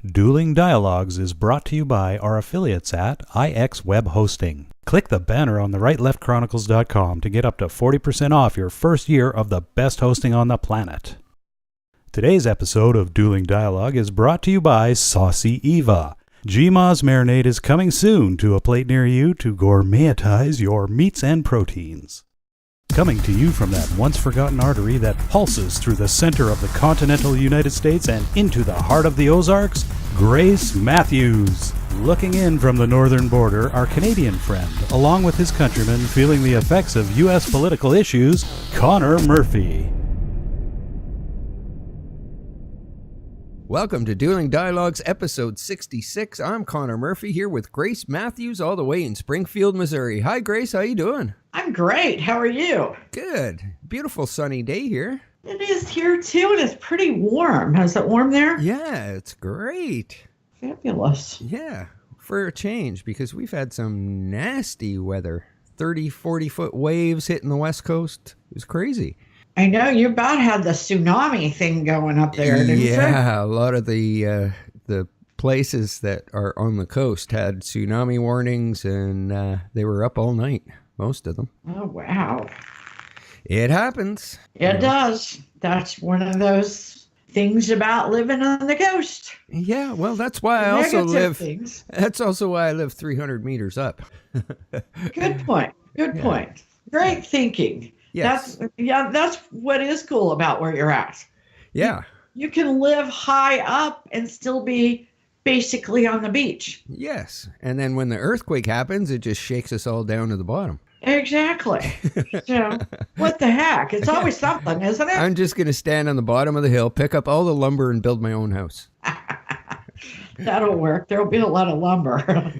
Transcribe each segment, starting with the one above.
Dueling Dialogues is brought to you by our affiliates at IX Web Hosting. Click the banner on the rightleftchronicles.com to get up to 40% off your first year of the best hosting on the planet. Today's episode of Dueling Dialogue is brought to you by Saucy Eva. GMA's marinade is coming soon to a plate near you to gourmetize your meats and proteins. Coming to you from that once-forgotten artery that pulses through the center of the continental United States and into the heart of the Ozarks, Grace Matthews. Looking in from the northern border, our Canadian friend, along with his countrymen feeling the effects of U.S. political issues, Connor Murphy. Welcome to Dueling Dialogues, episode 66. I'm Connor Murphy here with Grace Matthews all the way in Springfield, Missouri. Hi, Grace. How you doing? I'm great. How are you? Good. Beautiful sunny day here. It is here, too, and it's pretty warm. Is it warm there? Yeah, it's great. Fabulous. Yeah, for a change, because we've had some nasty weather. 30, 40-foot waves hitting the West Coast. It was crazy. I know you about had the tsunami thing going up there, didn't you? Yeah, a lot of the places that are on the coast had tsunami warnings, and they were up all night, most of them. Oh, wow. It happens. It does. That's one of those things about living on the coast. Yeah, well, that's why I also live. Things. That's also why I live 300 meters up. Good point. Good point. Great thinking. Yes. That's what is cool about where you're at. Yeah. You can live high up and still be basically on the beach. Yes. And then when the earthquake happens, it just shakes us all down to the bottom. Exactly. So, what the heck? It's always something, isn't it? I'm just going to stand on the bottom of the hill, pick up all the lumber, and build my own house. That'll work. There'll be a lot of lumber.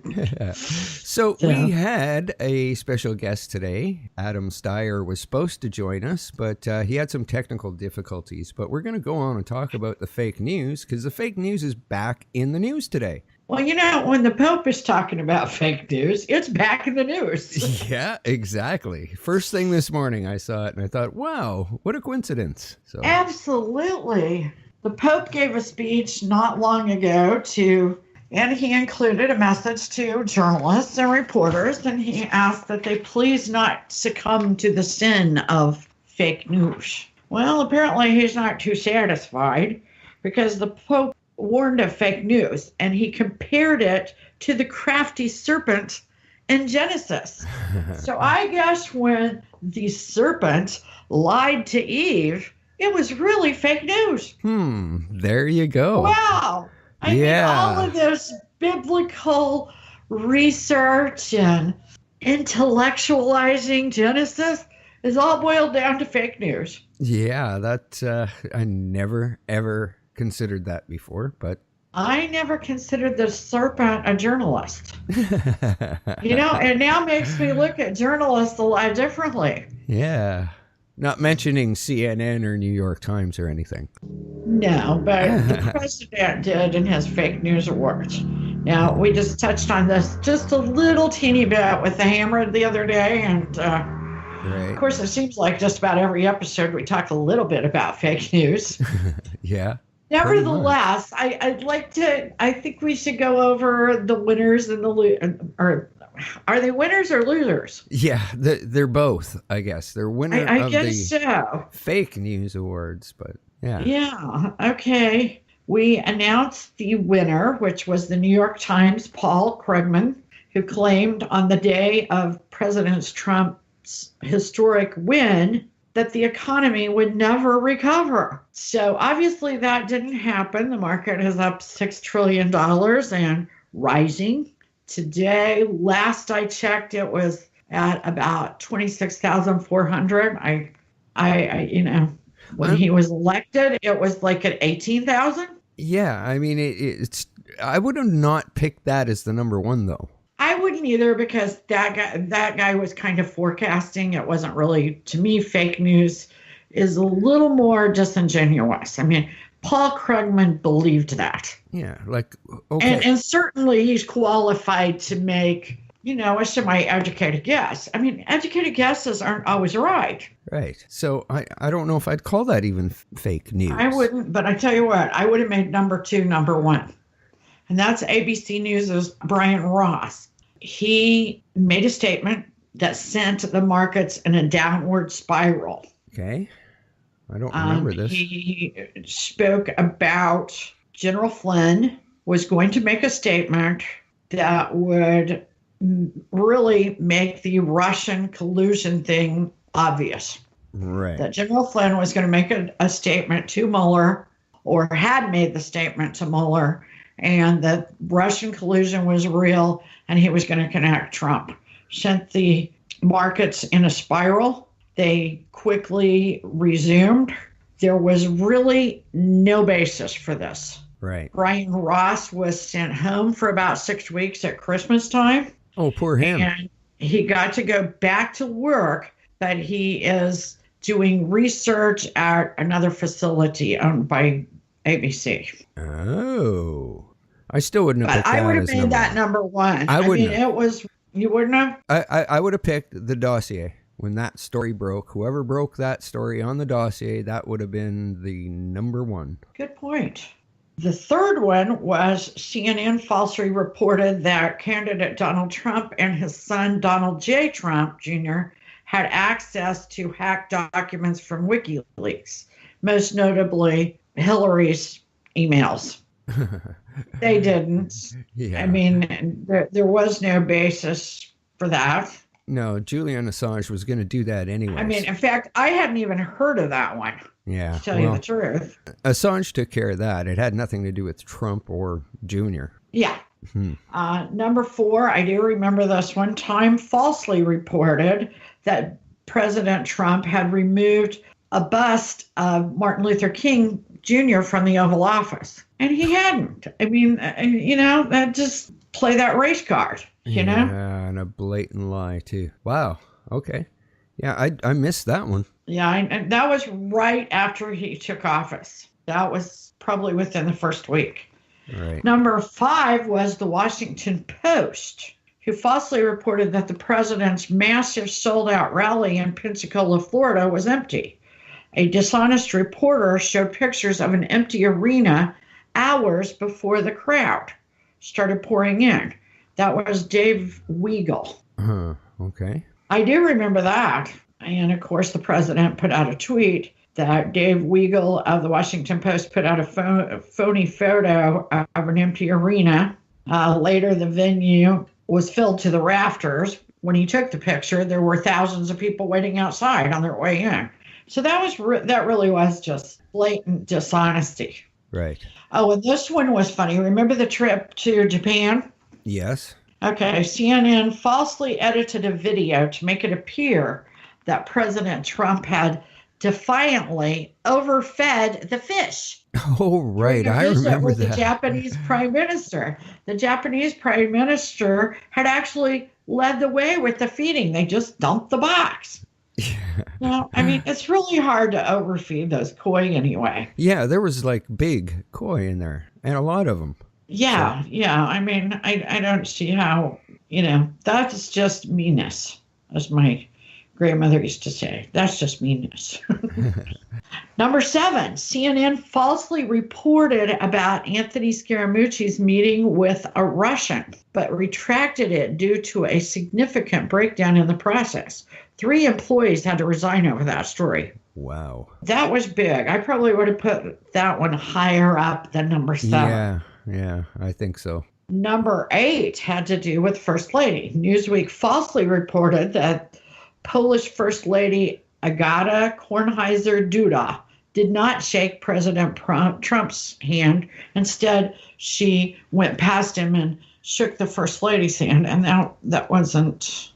So we had a special guest today. Adam Stier was supposed to join us, but he had some technical difficulties. But we're going to go on and talk about the fake news, because the fake news is back in the news today. Well, you know, when the Pope is talking about fake news, it's back in the news. Yeah, exactly. First thing this morning, I saw it and I thought, wow, what a coincidence. So absolutely. The Pope gave a speech not long ago and he included a message to journalists and reporters, and he asked that they please not succumb to the sin of fake news. Well, apparently he's not too satisfied, because the Pope warned of fake news, and he compared it to the crafty serpent in Genesis. So I guess when the serpent lied to Eve, it was really fake news. There you go. Wow. I mean, all of this biblical research and intellectualizing Genesis is all boiled down to fake news. Yeah, that I never, ever considered that before, but I never considered the serpent a journalist. You know, it now makes me look at journalists a lot differently. Yeah. Not mentioning CNN or New York Times or anything. No, but the president did in his fake news awards. Now, we just touched on this just a little teeny bit with the Hammer the other day, and right. Of course, it seems like just about every episode we talk a little bit about fake news. Yeah. Nevertheless, I think we should go over the winners and or are they winners or losers? Yeah, they're both, I guess. They're winners of the fake news awards, but yeah. Yeah, okay. We announced the winner, which was the New York Times' Paul Krugman, who claimed on the day of President Trump's historic win that the economy would never recover. So obviously that didn't happen. The market is up $6 trillion and rising. Today, last I checked, it was at about 26,400. When he was elected, it was like at 18,000. Yeah, I mean, it's. I would have not picked that as the number one, though. I wouldn't either, because that guy was kind of forecasting. It wasn't really, to me, fake news is a little more disingenuous. I mean, Paul Krugman believed that. Yeah, like, okay. And certainly he's qualified to make, a semi-educated guess. I mean, educated guesses aren't always right. Right. So I don't know if I'd call that even fake news. I wouldn't, but I tell you what, I would have made number 2, number 1. and that's ABC News' Brian Ross. He made a statement that sent the markets in a downward spiral. Okay. I don't remember this. He spoke about General Flynn was going to make a statement that would really make the Russian collusion thing obvious. Right. That General Flynn was going to make a statement to Mueller, or had made the statement to Mueller, and that Russian collusion was real, and he was going to connect Trump. Sent the markets in a spiral. They quickly resumed. There was really no basis for this. Right. Brian Ross was sent home for about 6 weeks at Christmas time. Oh, poor him. And he got to go back to work, but he is doing research at another facility owned by ABC. Oh. I still wouldn't have picked that. I would have as made that number one. I wouldn't mean, have. it was, you wouldn't have? I would have picked the dossier. When that story broke, whoever broke that story on the dossier, that would have been the number one. Good point. The third one was CNN falsely reported that candidate Donald Trump and his son Donald J. Trump Jr. had access to hacked documents from WikiLeaks, most notably Hillary's emails. They didn't. Yeah. I mean, there was no basis for that. No, Julian Assange was going to do that anyway. I mean, in fact, I hadn't even heard of that one. Yeah. To tell you the truth. Assange took care of that. It had nothing to do with Trump or Jr. Yeah. Number 4, I do remember this one. Time falsely reported that President Trump had removed a bust of Martin Luther King Jr. from the Oval Office. And he hadn't. I mean, that just play that race card, you know? Yeah, and a blatant lie, too. Wow. Okay. Yeah, I missed that one. Yeah, and that was right after he took office. That was probably within the first week. Right. Number 5 was the Washington Post, who falsely reported that the president's massive sold-out rally in Pensacola, Florida was empty. A dishonest reporter showed pictures of an empty arena hours before the crowd started pouring in. That was Dave Weigel. Okay. I do remember that. And of course, the president put out a tweet that Dave Weigel of the Washington Post put out a phony photo of an empty arena. Later, the venue was filled to the rafters. When he took the picture, there were thousands of people waiting outside on their way in. So that really was just blatant dishonesty. Right. Oh, and this one was funny. Remember the trip to Japan? Yes. Okay, CNN falsely edited a video to make it appear that President Trump had defiantly overfed the fish. Oh, right. I remember that. The Japanese prime minister. The Japanese prime minister had actually led the way with the feeding. They just dumped the box. Yeah. Now, I mean, it's really hard to overfeed those koi anyway. Yeah, there was like big koi in there, and a lot of them. Yeah, yeah. I mean, I don't see how, that's just meanness, as my grandmother used to say. That's just meanness. Number 7, CNN falsely reported about Anthony Scaramucci's meeting with a Russian, but retracted it due to a significant breakdown in the process. 3 employees had to resign over that story. Wow. That was big. I probably would have put that one higher up than number 7. Yeah, I think so. Number 8 had to do with First Lady. Newsweek falsely reported that Polish First Lady Agata Kornheiser-Duda did not shake President Trump's hand. Instead, she went past him and shook the First Lady's hand, and that wasn't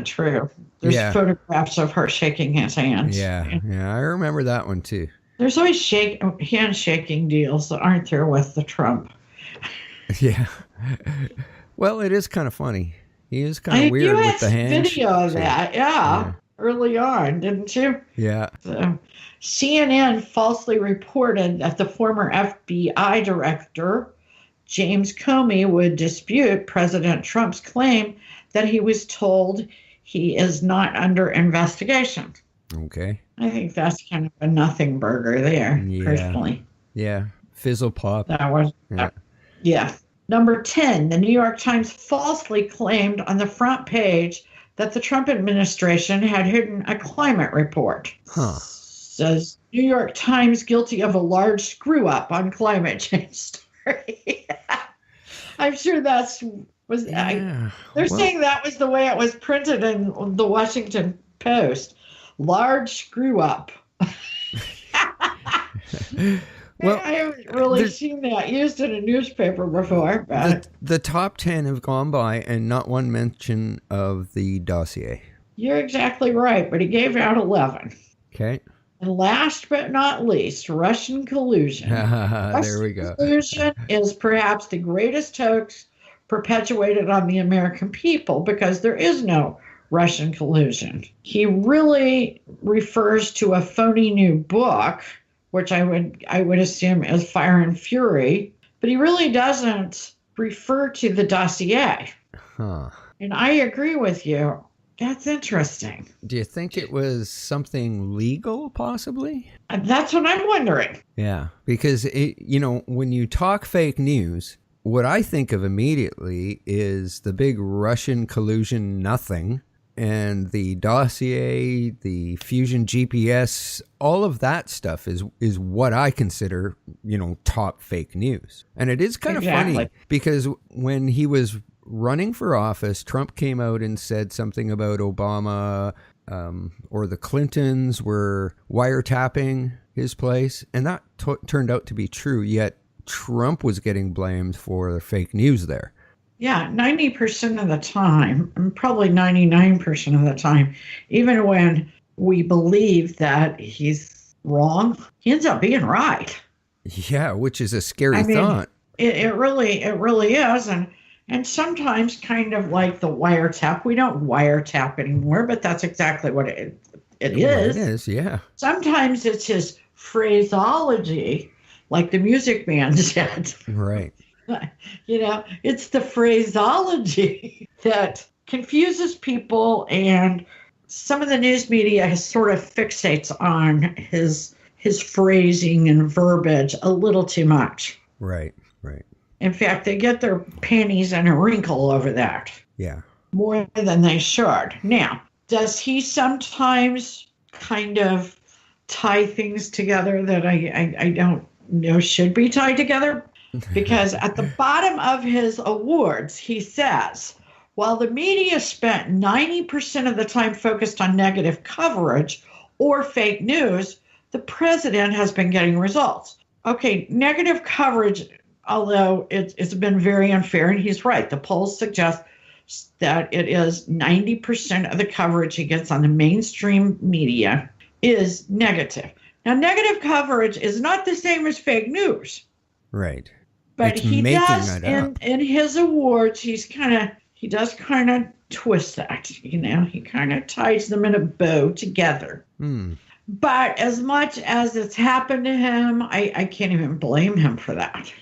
true. There's photographs of her shaking his hands. Yeah, I remember that one too. There's always handshaking deals, aren't there, with the Trump? Yeah. Well, it is kind of funny. He is kind of weird with the handshake. You had video of that, yeah, early on, didn't you? Yeah. So, CNN falsely reported that the former FBI director, James Comey, would dispute President Trump's claim that he was told he is not under investigation. Okay. I think that's kind of a nothing burger there, personally. Yeah. Fizzle pop. That was, yeah. Number 10, the New York Times falsely claimed on the front page that the Trump administration had hidden a climate report. Says New York Times guilty of a large screw up on climate change story. I'm sure they're saying that was the way it was printed in the Washington Post. Large screw up. Well, I haven't really seen that used in a newspaper before. But the top 10 have gone by and not one mention of the dossier. You're exactly right, but he gave out 11. Okay. And last but not least, Russian collusion. There we go. Collusion is perhaps the greatest hoax perpetuated on the American people because there is no Russian collusion. He really refers to a phony new book, which I would assume is Fire and Fury, but he really doesn't refer to the dossier. And I agree with you. That's interesting. Do you think it was something legal, possibly? That's what I'm wondering. Yeah, because, when you talk fake news, what I think of immediately is the big Russian collusion nothing, and the dossier, the fusion GPS, all of that stuff is what I consider, top fake news. And it is kind of funny because when he was running for office, Trump came out and said something about Obama or the Clintons were wiretapping his place. And that turned out to be true, yet Trump was getting blamed for the fake news there. Yeah, 90% of the time, and probably 99% of the time, even when we believe that he's wrong, he ends up being right. Yeah, which is a scary thought. It really is. And sometimes kind of like the wiretap. We don't wiretap anymore, but that's exactly what it is. It is, yeah. Sometimes it's his phraseology, like the Music Man said. Right. It's the phraseology that confuses people, and some of the news media sort of fixates on his phrasing and verbiage a little too much. Right. In fact, they get their panties in a wrinkle over that. Yeah. More than they should. Now, does he sometimes kind of tie things together that I don't know should be tied together? Because at the bottom of his awards, he says, while the media spent 90% of the time focused on negative coverage or fake news, the president has been getting results. Okay, negative coverage, although it's been very unfair, and he's right. The polls suggest that it is 90% of the coverage he gets on the mainstream media is negative. Now, negative coverage is not the same as fake news. Right. But he does, in his awards, he does kind of twist that, he kind of ties them in a bow together. But as much as it's happened to him, I can't even blame him for that.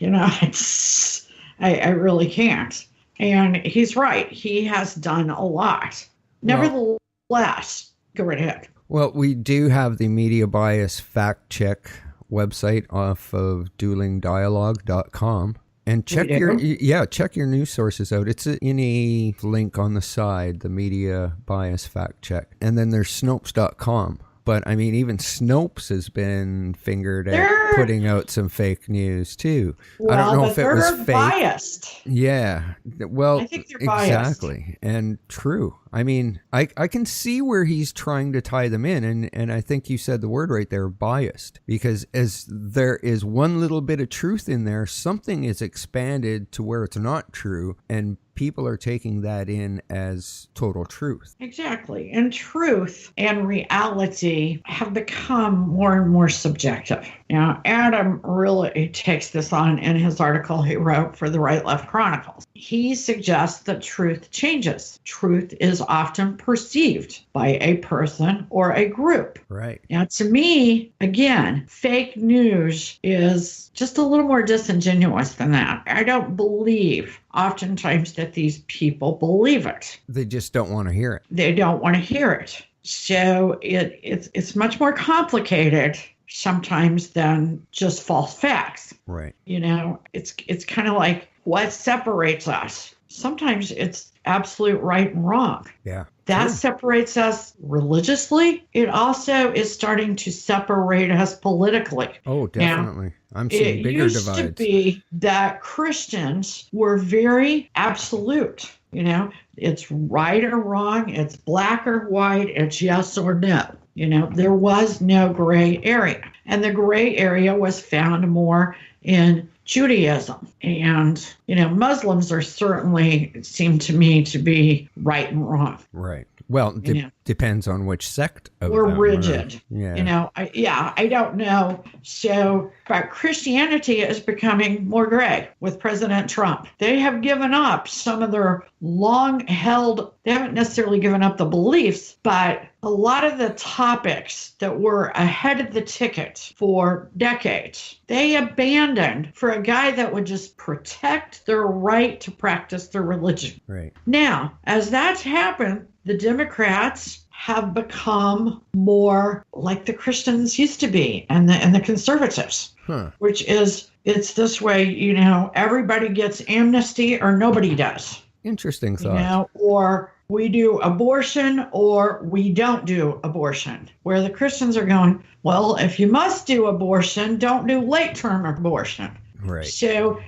I really can't. And he's right. He has done a lot. Nevertheless, go right ahead. Well, we do have the media bias fact check website off of duelingdialogue.com. And check your news sources out. It's in a link on the side, the media bias fact check. And then there's Snopes.com. But I mean, even Snopes has been fingered at putting out some fake news too. Well, I don't know if it was fake. Biased. Yeah. Well, I think they're biased. Exactly. And true. I mean, I can see where he's trying to tie them in. And I think you said the word right there, biased. Because as there is one little bit of truth in there, something is expanded to where it's not true. And people are taking that in as total truth. Exactly. And truth and reality have become more and more subjective. Adam really takes this on in his article he wrote for the Right Left Chronicles. He suggests that truth changes. Truth is often perceived by a person or a group. Right. Now, to me, again, fake news is just a little more disingenuous than that. I don't believe oftentimes that these people believe it. They just don't want to hear it. They don't want to hear it. So it's much more complicated sometimes than just false facts. Right. It's kind of like what separates us. Sometimes it's absolute right and wrong. Yeah. That True. separates us religiously. It also is starting to separate us politically. Oh, definitely. Now, I'm seeing bigger it used divides. to be that Christians were very absolute. You know, it's right or wrong, it's black or white, it's yes or no. You know, there was no gray area. And the gray area was found more in Judaism. And, you know, Muslims are certainly, it seemed to me, to be right and wrong. Right. Well, depends on which sect of Or them. rigid. Yeah. You know, I don't know. So, but Christianity is becoming more gray with President Trump. They have given up some of their long held, they haven't necessarily given up the beliefs, but a lot of the topics that were ahead of the ticket for decades, they abandoned for a guy that would just protect their right to practice their religion. Right. Now, as that's happened, the Democrats have become more like the Christians used to be and the conservatives, which is, it's this way, you know, everybody gets amnesty or nobody does. Interesting thought. You know, or we do abortion or we don't do abortion. Where the Christians are going, well, if you must do abortion, don't do late-term abortion. Right. So,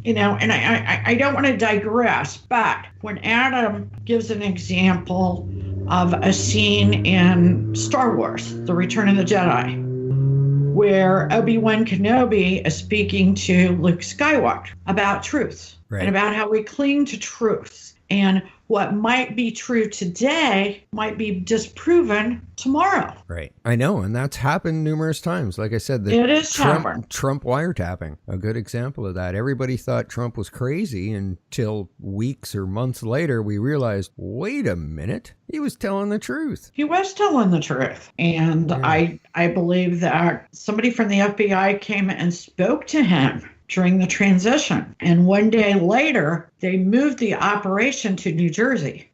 you know, and I don't want to digress, but when Adam gives an example of a scene in Star Wars, The Return of the Jedi, where Obi-Wan Kenobi is speaking to Luke Skywalker about truth and about how we cling to truth. And what might be true today might be disproven tomorrow. Right. I know. And that's happened numerous times. Like I said, it is Trump wiretapping, a good example of that. Everybody thought Trump was crazy until weeks or months later, we realized, wait a minute, he was telling the truth. He was telling the truth. And I believe that somebody from the FBI came and spoke to him during the transition. And one day later, they moved the operation to New Jersey.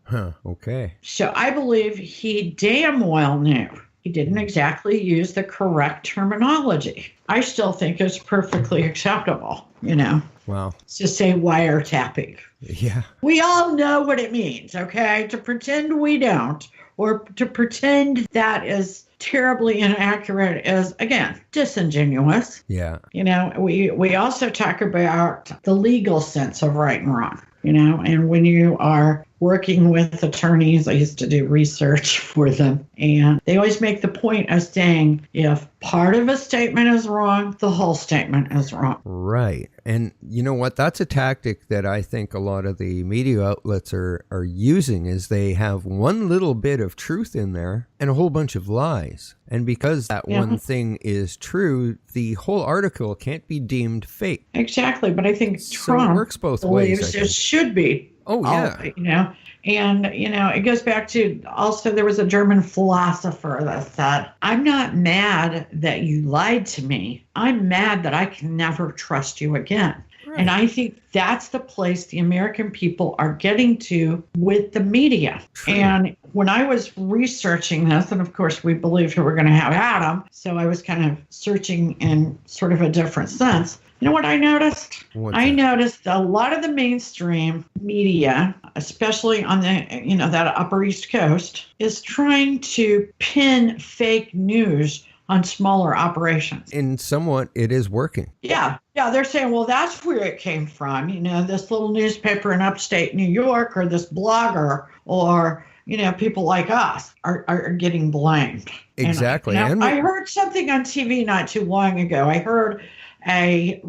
Okay. So I believe he damn well knew. He didn't exactly use the correct terminology. I still think it's perfectly acceptable, you know. Wow. To say wiretapping. Yeah. We all know what it means, okay? To pretend we don't, or to pretend that is terribly inaccurate is, again, disingenuous. Yeah. You know, we also talk about the legal sense of right and wrong, you know, and when you are working with attorneys, I used to do research for them, and they always make the point of saying if part of a statement is wrong, the whole statement is wrong. Right. And you know what? That's a tactic that I think a lot of the media outlets are using, is they have one little bit of truth in there and a whole bunch of lies. And because that one thing is true, the whole article can't be deemed fake. Exactly. But I think Trump it works both ways. It should be. Oh, yeah. You know, and, you know, it goes back to also there was a German philosopher that said, I'm not mad that you lied to me. I'm mad that I can never trust you again. Right. And I think that's the place the American people are getting to with the media. True. And when I was researching this, and of course we believed we were going to have Adam, so I was kind of searching in sort of a different sense. You know what I noticed? I noticed a lot of the mainstream media, especially on the, you know, that Upper East Coast, is trying to pin fake news on smaller operations. And somewhat it is working. Yeah. Yeah. They're saying, well, that's where it came from. You know, this little newspaper in upstate New York, or this blogger, or, you know, people like us are getting blamed. Exactly. And I heard something on TV not too long ago. I heard a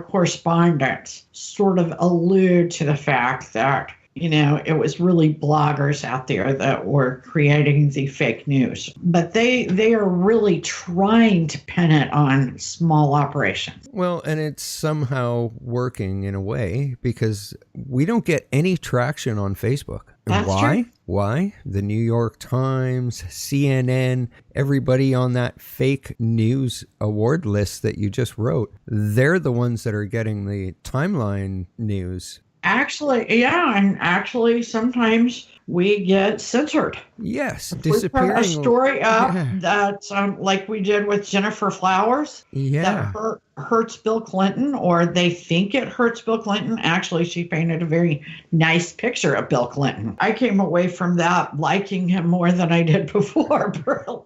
correspondent sort of allude to the fact that, you know, it was really bloggers out there that were creating the fake news. But they are really trying to pin it on small operations. Well, and it's somehow working in a way, because we don't get any traction on Facebook. That's why? True. Why? The New York Times, CNN, everybody on that fake news award list that you just wrote, they're the ones that are getting the timeline news. Actually, yeah, and actually sometimes we get censored. Yes, disappearing. We put a story up that, like we did with Jennifer Flowers. Yeah. That hurts Bill Clinton, or they think it hurts Bill Clinton. Actually, she painted a very nice picture of Bill Clinton. I came away from that liking him more than I did before,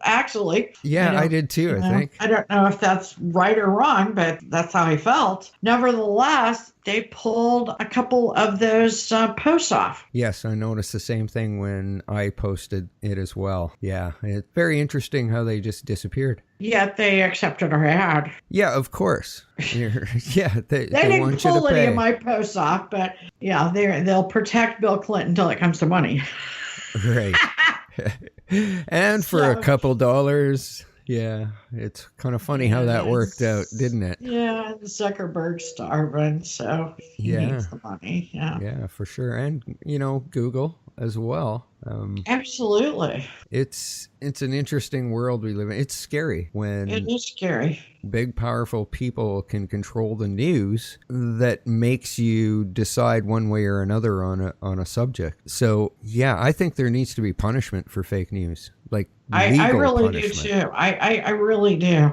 actually. Yeah, I did too, I think. I don't know if that's right or wrong, but that's how I felt. Nevertheless, they pulled a couple of those posts off. Yes, I noticed the same thing when I posted it as well. Yeah, it's very interesting how they just disappeared. Yet they accepted our ad. Yeah, of course. Yeah, they didn't want you to pull any pay. of my posts off, but yeah, they'll protect Bill Clinton until it comes to money. Right. And for a couple dollars. Yeah, it's kind of funny how that worked out, didn't it? Yeah, Zuckerberg's starving, so he needs the money. Yeah, for sure. And, Google as well. Absolutely. It's an interesting world we live in. It's scary when it is scary. Big, powerful people can control the news that makes you decide one way or another on a subject. So, yeah, I think there needs to be punishment for fake news. Like legal I really punishment. do too. I really do.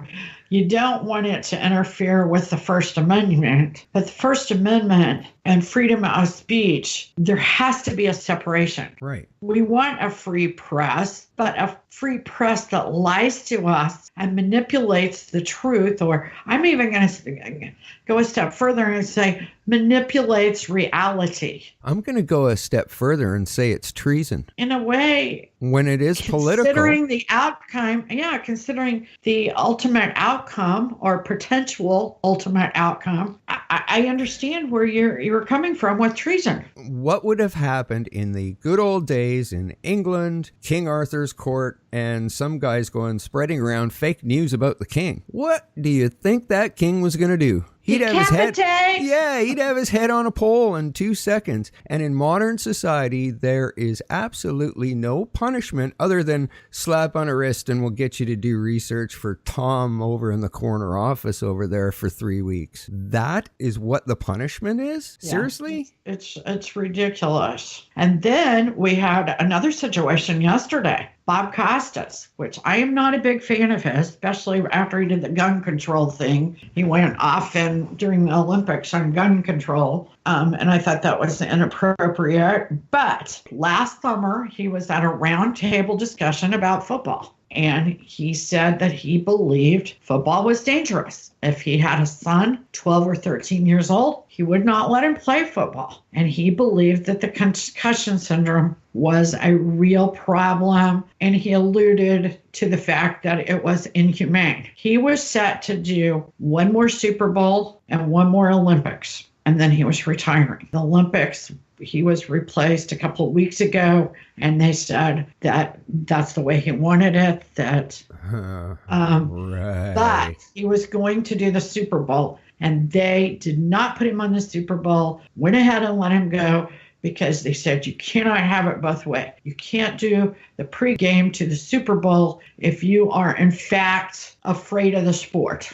You don't want it to interfere with the First Amendment, but the First Amendment and freedom of speech, there has to be a separation. Right. We want a free press, but a free press that lies to us and manipulates the truth, or I'm even going to go a step further and say manipulates reality. I'm going to go a step further and say it's treason. In a way, when it is political. Considering the outcome, considering the ultimate outcome or potential ultimate outcome, I understand where you're coming from with treason. What would have happened in the good old days in England, King Arthur's court, and some guys spreading around fake news about the king? What do you think that king was going to do? He'd have his head. Yeah, he'd have his head on a pole in 2 seconds. And in modern society, there is absolutely no punishment other than slap on a wrist and we'll get you to do research for Tom over in the corner office over there for 3 weeks. That is what the punishment is? Yeah, seriously? It's ridiculous. And then we had another situation yesterday. Bob Costas, which I am not a big fan of his, especially after he did the gun control thing. He went off during the Olympics on gun control, and I thought that was inappropriate. But last summer, he was at a roundtable discussion about football. And he said that he believed football was dangerous. If he had a son, 12 or 13 years old, he would not let him play football. And he believed that the concussion syndrome was a real problem. And he alluded to the fact that it was inhumane. He was set to do one more Super Bowl and one more Olympics. And then he was retiring. The Olympics, he was replaced a couple of weeks ago, and they said that that's the way he wanted it, right. But he was going to do the Super Bowl, and they did not put him on the Super Bowl, went ahead and let him go, because they said you cannot have it both ways. You can't do the pregame to the Super Bowl if you are, in fact, afraid of the sport.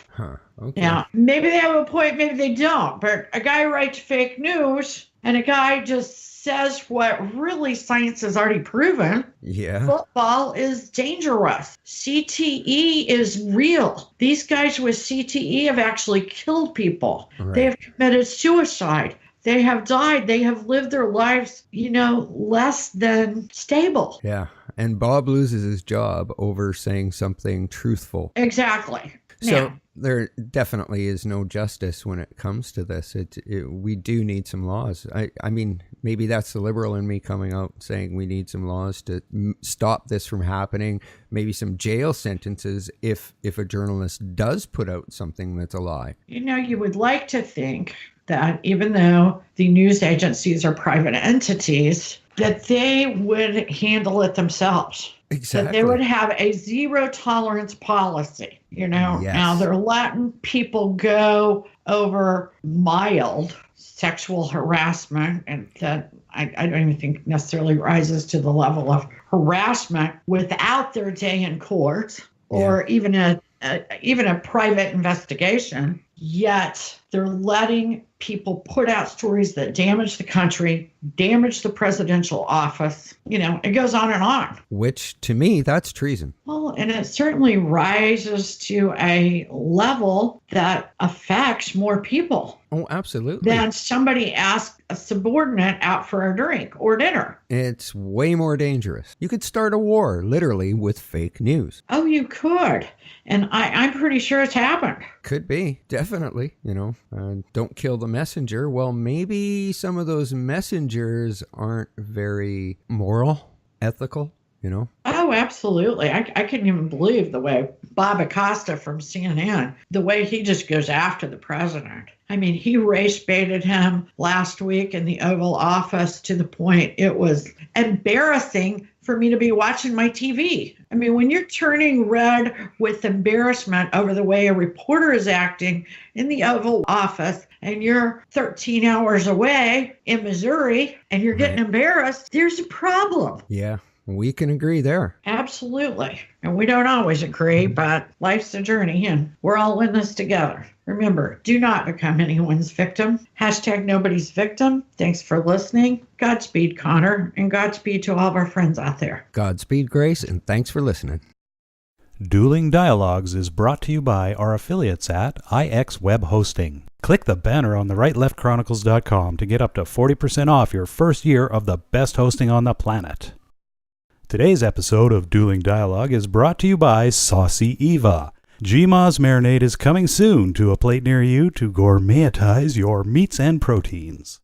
Okay. Now, maybe they have a point, maybe they don't, but a guy writes fake news and a guy just says what really science has already proven. Yeah. Football is dangerous. CTE is real. These guys with CTE have actually killed people. Right. They have committed suicide. They have died. They have lived their lives, less than stable. Yeah. And Bob loses his job over saying something truthful. Exactly. So there definitely is no justice when it comes to this. We do need some laws. I mean, maybe that's the liberal in me coming out saying we need some laws to stop this from happening. Maybe some jail sentences if a journalist does put out something that's a lie. You would like to think that even though the news agencies are private entities, that they would handle it themselves. Exactly. That they would have a zero tolerance policy. Yes. Now they're letting people go over mild sexual harassment, and that I don't even think necessarily rises to the level of harassment without their day in court or even a private investigation. Yet They're letting people put out stories that damage the country, damage the presidential office. It goes on and on. Which, to me, that's treason. Well, and it certainly rises to a level that affects more people. Oh, absolutely. Than somebody asked a subordinate out for a drink or dinner. It's way more dangerous. You could start a war, literally, with fake news. Oh, you could. And I'm pretty sure it's happened. Could be, definitely. Don't kill the messenger. Well, maybe some of those messengers aren't very moral, ethical, Oh, absolutely. I couldn't even believe the way Bob Acosta from CNN, the way he just goes after the president. I mean, he race baited him last week in the Oval Office to the point it was embarrassing for me to be watching my TV. I mean, when you're turning red with embarrassment over the way a reporter is acting in the Oval Office and you're 13 hours away in Missouri and you're getting embarrassed, there's a problem. Yeah. We can agree there. Absolutely. And we don't always agree, but life's a journey and we're all in this together. Remember, do not become anyone's victim. # nobody's victim. Thanks for listening. Godspeed, Connor, and Godspeed to all of our friends out there. Godspeed, Grace, and thanks for listening. Dueling Dialogues is brought to you by our affiliates at IX Web Hosting. Click the banner on the rightleftchronicles.com to get up to 40% off your first year of the best hosting on the planet. Today's episode of Dueling Dialogue is brought to you by Saucy Eva. GMA's marinade is coming soon to a plate near you to gourmetize your meats and proteins.